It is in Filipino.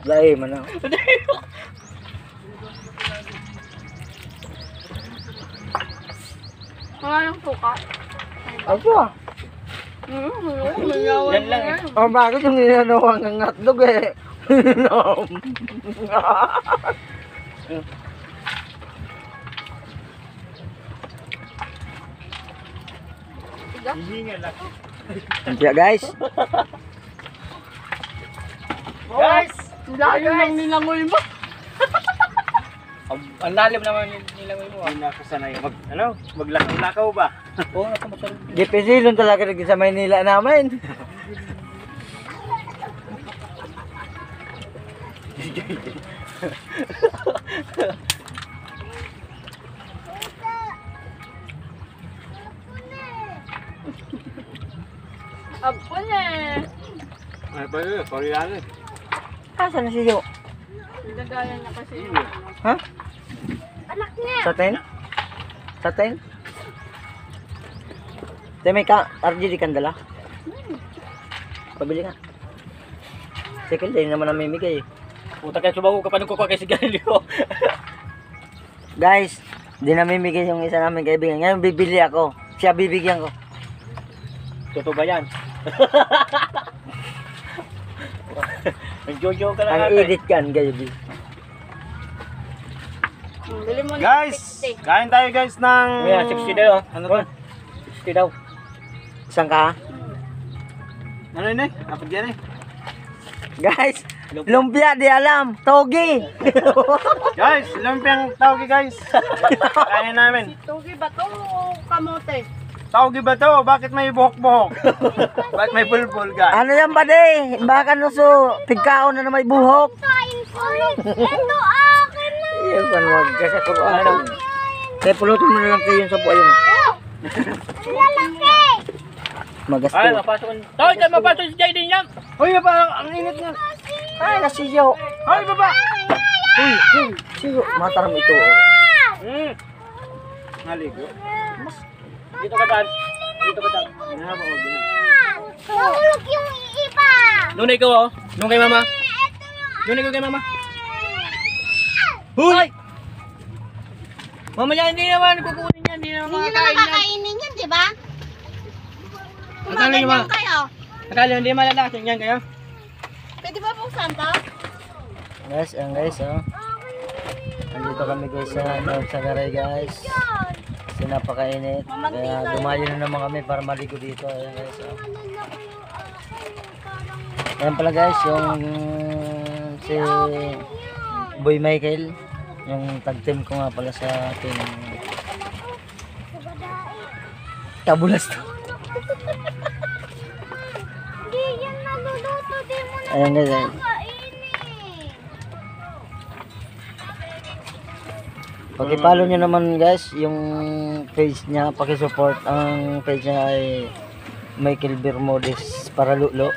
Lahi man na. Wala yung suka. Ako ah. Yan lang eh. Oh, bakit yung ninanawa ng hotdog eh? Hindi nga lang. Kaya guys. Guys! Layo lang nilangoy mo. Ang lalim naman nilangoy mo. Hindi na ako sanay. Maglakaw-lakaw ba? Oo, nakamasarap. Gipisilon talaga rin sa Maynila namin. Apo na eh. Ay ba yun? Koreano. Asa na siyo? Nagaya niya kasi. Ha? Anak niya. Sa 10? Sa 10? Te may ka RGD kandala? Pabili ka. Second day naman namimigay eh. Puta kayo subago ka pa nung kukuha kay si Galileo. Guys, di namimigay yung isa namin kaibigan. Ngayon bibili ako. Siya bibigyan ko. Totoo ba yan? Nag-jojo ka lang Ang ate. edit kan kayo di. Bili mo na Guys, 60. kain tayo guys ng... Kuya, 60 daw. Ano to? 60 daw. Isang ka? Ano yun eh? Apat yan eh. Guys, lumpia di alam. Togi. Guys, lumpiang tawgi guys. Kain namin. Tugi ba to o kamote? Tawgi ba to? Bakit may buhok-buhok? Bakit may bulbul guys? Ano yan ba de? Baka nuso. Pigkaon na may buhok. Ito akin na. Yan pa naman. Kasi ano. Kaya pulutin mo na lang kayo yung sapo. Ayun. Lalaki. Magasto. Ay, mapasok. Toy, tayo mapasok si Jay din yan. Hoy, baba, ang init nga. Ay, nasiyo. Hoy, baba! Uy, siyo. Mataram ito. Naligo. Dito ka tan. Dito ka tan. Mahulog yung iba. Doon ikaw oh. Doon kay mama. Doon ikaw kay mama. Huy! Mama yan, hindi naman kukunin yan. Hindi naman Hindi naman makakain yan. kakainin yan, di ba? Akala nyo ba? Kumaganyan kayo. Akala hindi malalaking yan kayo. Pwede ba buksan to? Guys, guys, oh. Nandito kami guys sa Sagaray guys. Kasi napakainit. Kaya dumayo na naman kami para maligo dito. Ayan guys, oh. Ayan pala guys, yung si Boy Michael. Yung tag-team ko nga pala sa team. Tabulas to. Hindi yan naluluto. Di mo na Ayan guys, ayan. kainin. Paki-follow nyo naman guys yung page niya, paki-support ang page niya ay Michael Bermudez Paralulo.